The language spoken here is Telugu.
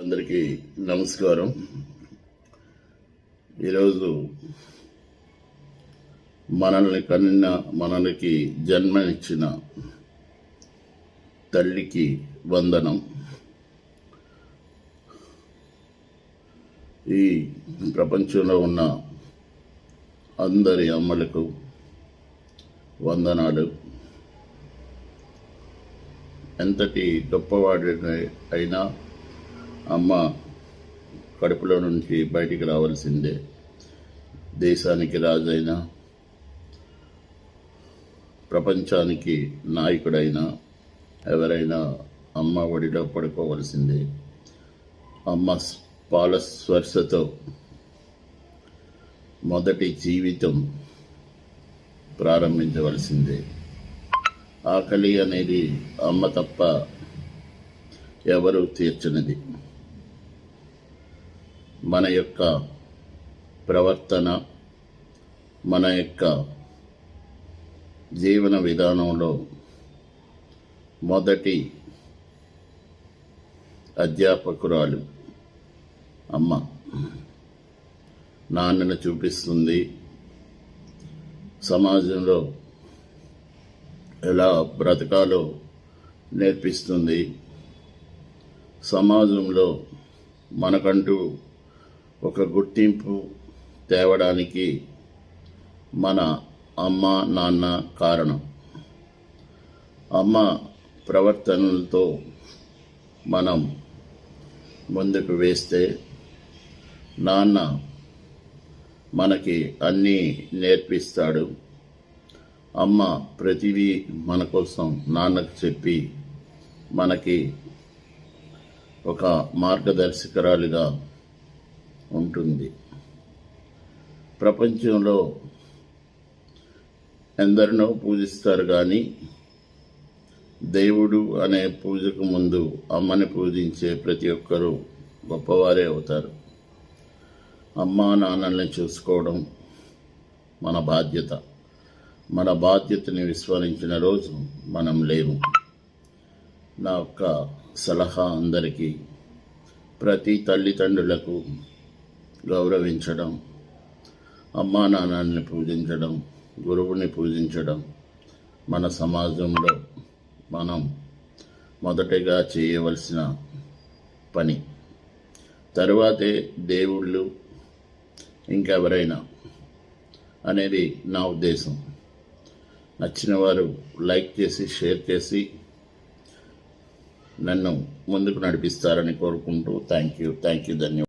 అందరికీ నమస్కారం. ఈరోజు మనల్ని కనిన మనకి జన్మనిచ్చిన తల్లికి వందనం. ఈ ప్రపంచంలో ఉన్న అందరి అమ్మలకు వందనాలు. ఎంతటి గొప్పవాడి అయినా అమ్మ కడుపులో నుంచి బయటికి రావాల్సిందే. దేశానికి రాజైనా, ప్రపంచానికి నాయకుడైనా ఎవరైనా అమ్మ ఒడిలో పడుకోవలసిందే. అమ్మ పాల స్పర్శతో మొదటి జీవితం ప్రారంభించవలసిందే. ఆకలి అనేది అమ్మ తప్ప ఎవరు తీర్చనిది. మన యొక్క ప్రవర్తన, మన యొక్క జీవన విధానంలో మొదటి అధ్యాపకురాలు అమ్మ. నాన్నను చూపిస్తుంది, సమాజంలో ఎలా బ్రతకాలో నేర్పిస్తుంది. సమాజంలో మనకంటూ ఒక గుర్తింపు తేవడానికి మన అమ్మ నాన్న కారణం. అమ్మ ప్రవర్తనలతో మనం ముందుకు వేస్తే నాన్న మనకి అన్నీ నేర్పిస్తాడు. అమ్మ ప్రతిదీ మన కోసం నాన్నకు చెప్పి మనకి ఒక మార్గదర్శకురాలిగా ఉంటుంది. ప్రపంచంలో ఎందరినో పూజిస్తారు, కానీ దేవుడు అనే పూజకు ముందు అమ్మని పూజించే ప్రతి ఒక్కరూ గొప్పవారే అవుతారు. అమ్మా నాన్నల్ని చూసుకోవడం మన బాధ్యత. మన బాధ్యతని విస్మరించిన రోజు మనం లేము. నా యొక్క సలహా అందరికీ, ప్రతి తల్లిదండ్రులకు గౌరవించడం, అమ్మా నాన్నల్ని పూజించడం, గురువుని పూజించడం మన సమాజంలో మనం మొదటగా చేయవలసిన పని. తరువాతే దేవుళ్ళు ఇంకెవరైనా అనేది నా ఉద్దేశం. నచ్చిన వారు లైక్ చేసి, షేర్ చేసి నన్ను ముందుకు నడిపిస్తారని కోరుకుంటూ థ్యాంక్ యూ. ధన్యవాదాలు.